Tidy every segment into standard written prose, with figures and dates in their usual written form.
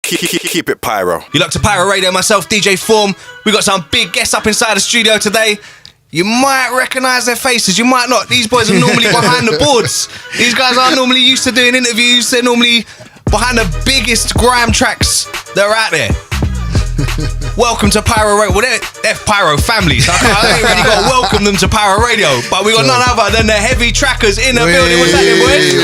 Keep it Pyro. You like to PyroRadio, myself, DJ Form. We got some big guests up inside the studio today. You might recognise their faces, you might not. These boys are normally behind the boards. These guys aren't normally used to doing interviews. They're normally behind the biggest grime tracks that are out there. Welcome to PyroRadio. Well, they're Pyro families. I ain't really got to welcome them to PyroRadio, but we got none other than the HeavyTrackerz in the building. What's happening, boys?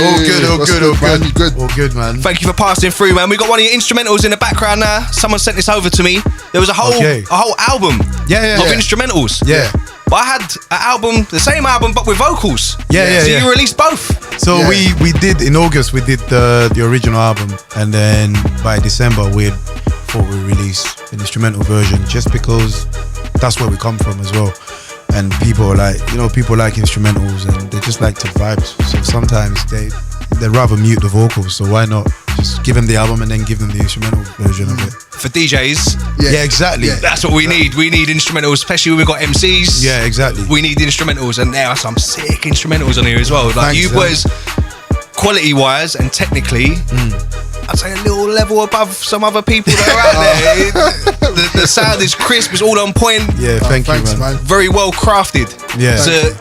All good, man. Thank you for passing through, man. We got one of your instrumentals in the background now. Someone sent this over to me. There was a whole album of instrumentals. Yeah. But I had an album, the same album, but with vocals. So you released both. So we did, in August, we did the original album, and then by December we release an instrumental version, just because that's where we come from as well. And people like instrumentals, and they just like to vibe. So sometimes they'd rather mute the vocals. So why not just give them the album and then give them the instrumental version of it? For DJs, exactly. That's what we need. We need instrumentals, especially when we've got MCs. Yeah, exactly. We need the instrumentals, and there are some sick instrumentals on here as well. Like Thanks, you boys, quality-wise and technically, I'd say a little level above some other people that are out there. The sound is crisp, it's all on point. Yeah, thanks, man. Very well crafted. Yeah. So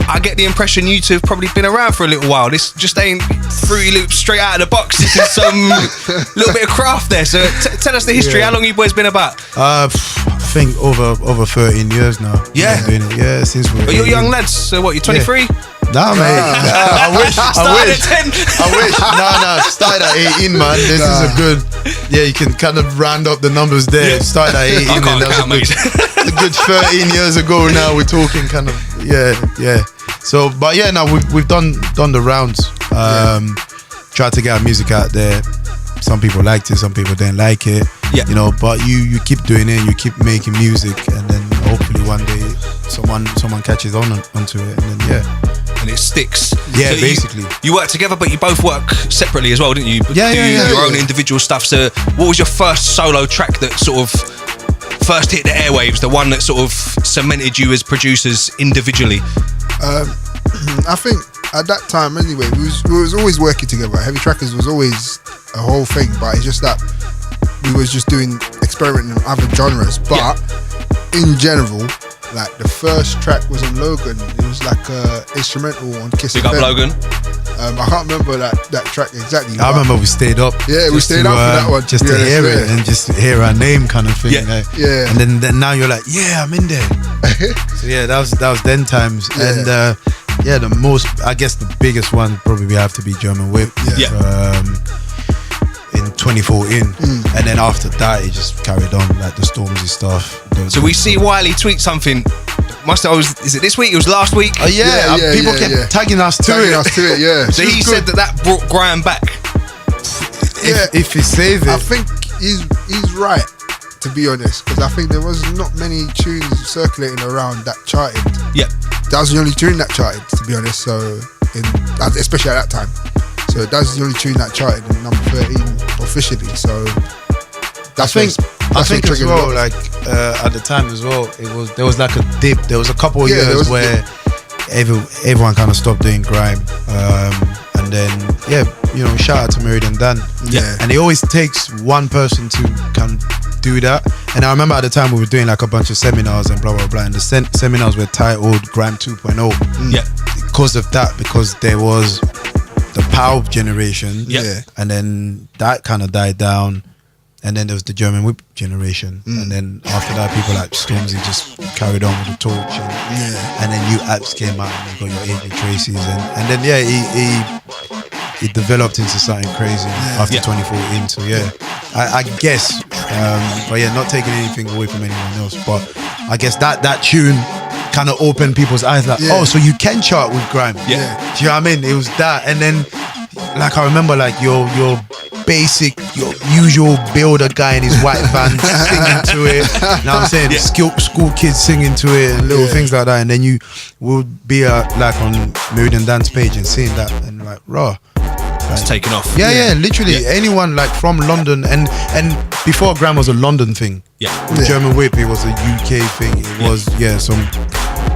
I get the impression you two have probably been around for a little while. This just ain't Fruity Loops straight out of the box. This is some little bit of craft there. So tell us the history. How long you boys been about? I think over 13 years now. Yeah. Doing it. Yeah, since we're. But you're young lads. So what? You're 23? Yeah. Nah, mate. I wish. Started at 10. I wish. No. Started at 18, man. This is a good. Yeah, you can kind of round up the numbers there. Yeah. Started at 18, I can't and count, mate. a good 13 years ago. Now we're talking kind of. Yeah. So, but yeah, now we've done the rounds. Tried to get our music out there. Some people liked it, some people didn't like it. Yeah. You know, but you keep doing it, you keep making music, and then hopefully one day someone catches onto it, and then and it sticks. Yeah, So basically. You work together, but you both work separately as well, didn't you? Yeah, your own individual stuff. So what was your first solo track that sort of first hit the airwaves, the one that sort of cemented you as producers individually? I think at that time anyway, we was always working together. HeavyTrackerz was always a whole thing, but it's just that we was just doing experimenting in other genres. But in general, like the first track was on Logan. It was like a instrumental on Kiss Big FM. up Logan. I can't remember that track exactly. I remember we stayed up. Yeah, we stayed up for that one. Just to hear it and just hear our name kind of thing. Yeah. And then now you're like, yeah, I'm in there. So yeah, that was then times. Yeah. And the most, I guess the biggest one probably have to be German Whip. In 2014. And then after that it just carried on, like the Stormzy stuff. So we see Wiley tweet something. Is it this week? It was last week. People kept tagging us to it. Yeah. So he said that brought grime back. If he says it, I think he's right, to be honest, because I think there was not many tunes circulating around that charted. Yeah. That was the only tune that charted, to be honest. So, especially at that time. So that's the only tune that charted in number 13 officially. So I think as well, like at the time as well, there was like a dip. There was a couple of years where everyone kind of stopped doing grime, and then shout out to Meridian Dan. Yeah. And it always takes one person to kind of do that. And I remember at the time we were doing like a bunch of seminars and blah blah blah, and the seminars were titled Grime 2.0. Yeah. Because of that, because there was the Power generation, and then that kind of died down, and then there was the German Whip generation, and then after that people like Stormzy just carried on with the torch, and then new apps came out, and you got your HeavyTrackerz, and then he developed into something crazy after 2014. So I guess, but not taking anything away from anyone else, but I guess that tune kind of opened people's eyes, like, oh, so you can chart with grime. Do you know what I mean? It was that, and then like I remember like your usual builder guy in his white van singing to it. You know what I'm saying? School kids singing to it and little things like that, and then you would be like on Meridian Dan's page and seeing that and like raw. It's taken off. Yeah, literally anyone like from London, and before grime was a London thing. Yeah. German Whip, it was a UK thing. It was some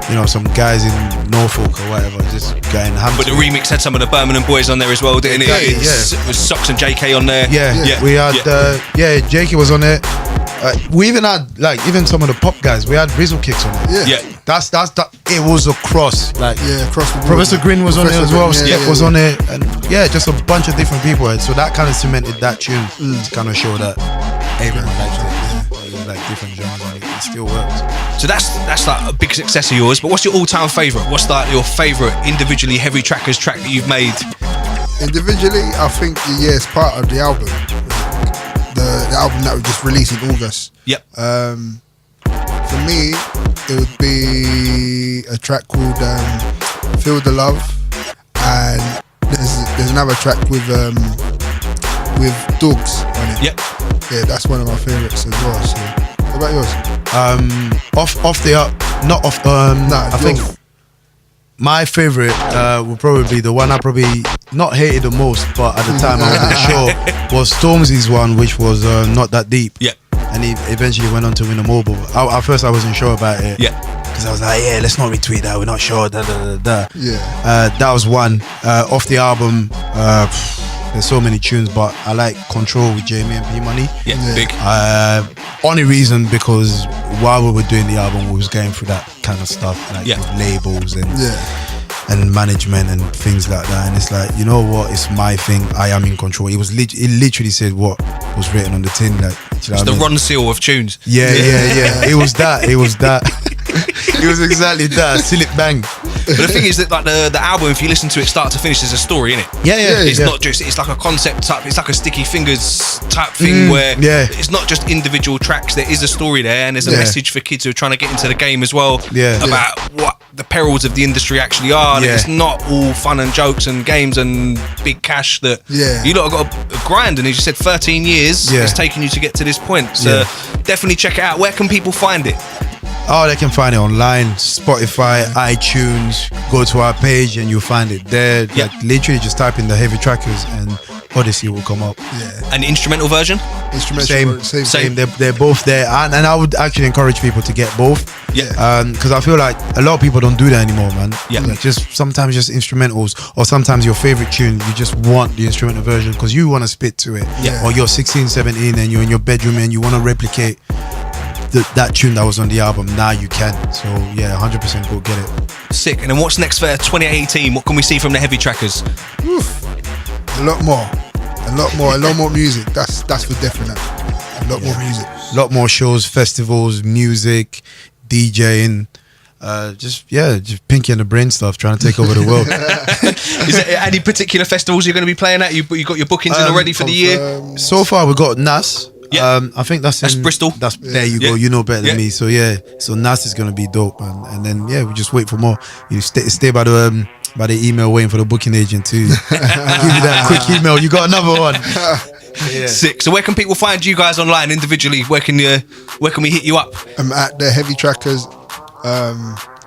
you know, some guys in Norfolk or whatever just getting hammered. But the remix had some of the Birmingham boys on there as well, didn't it? It was Socks and JK on there. We had JK was on it. We even had like even some of the pop guys. We had Rizzle Kicks on it. That's that. It was across across the board. Professor Green was on it as well. Step was on it, and just a bunch of different people. So that kind of cemented that tune to kind of show that everyone liked it. It was like different genres, and it still works. So that's like a big success of yours. But what's your all-time favourite? What's like your favourite individually HeavyTrackerz track that you've made? Individually, I think it's part of the album. The album that we just released in August. Yep. For me, it would be a track called "Feel the Love," and there's another track with Dogs on it. Yep. Yeah, that's one of my favourites as well. So, what about yours? I think my favourite would probably be the one I probably not hated the most, but at the time I wasn't sure, was Stormzy's one, which was Not That Deep. Yeah. And he eventually went on to win a mobile. At first I wasn't sure about it. Yeah. Because I was like, let's not retweet that, we're not sure. Yeah. That was one. Off the album, there's so many tunes, but I like Control with Jamie and P Money. Yeah, big. Only reason because while we were doing the album, we was going through that kind of stuff, like with labels and management and things like that. And it's like, you know what? It's my thing. I am in control. It literally said what was written on the tin. Like, it's the Ron Seal of tunes. Yeah. It was that. It was exactly that. Seal it bang. But the thing is that like the album, if you listen to it start to finish, there's a story in it. It's not just, it's like a concept type, it's like a Sticky Fingers type thing where it's not just individual tracks, there is a story there, and there's a message for kids who are trying to get into the game as well about what the perils of the industry actually are. And it's not all fun and jokes and games and big cash that you lot have got a grind, and as you said, 13 years it's taken you to get to this point. So definitely check it out. Where can people find it? Oh, they can find it online, Spotify, iTunes. Go to our page and you'll find it there. Like, literally just type in the HeavyTrackerz and Odyssey will come up. And the instrumental version? Same. They're both there, and I would actually encourage people to get both. Because I feel like a lot of people don't do that anymore, man. Like sometimes just instrumentals, or sometimes your favorite tune, you just want the instrumental version because you want to spit to it. Or you're 16, 17 and you're in your bedroom and you want to replicate that tune that was on the album. Now you can. So 100% go get it. Sick. And then what's next for 2018? What can we see from the HeavyTrackerz? A lot more music. That's for definite. A lot more music. A lot more shows, festivals, music, DJing. Just Pinky and the Brain stuff, trying to take over the world. Is there any particular festivals you're going to be playing at? You got your bookings in already for the year? So far we got NAS. I think that's in Bristol. There you go. You know better than me. So so NAS is gonna be dope, and then we just wait for more. You stay by the email, waiting for the booking agent to give you that quick email. You got another one. Sick. So where can people find you guys online individually? Where can we hit you up? I'm at the HeavyTrackerz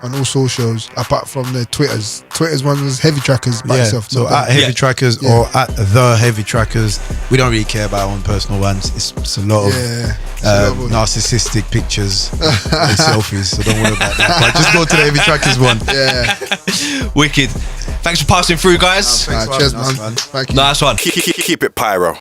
on all socials, apart from the Twitters. Twitter's one was HeavyTrackerz by itself. So at HeavyTrackerz or at the HeavyTrackerz. We don't really care about our own personal ones. It's a lot of narcissistic pictures and selfies, so don't worry about that. But just go to the HeavyTrackerz one. Wicked. Thanks for passing through, guys. Cheers, man. Thank you. Nice one. Keep it pyro.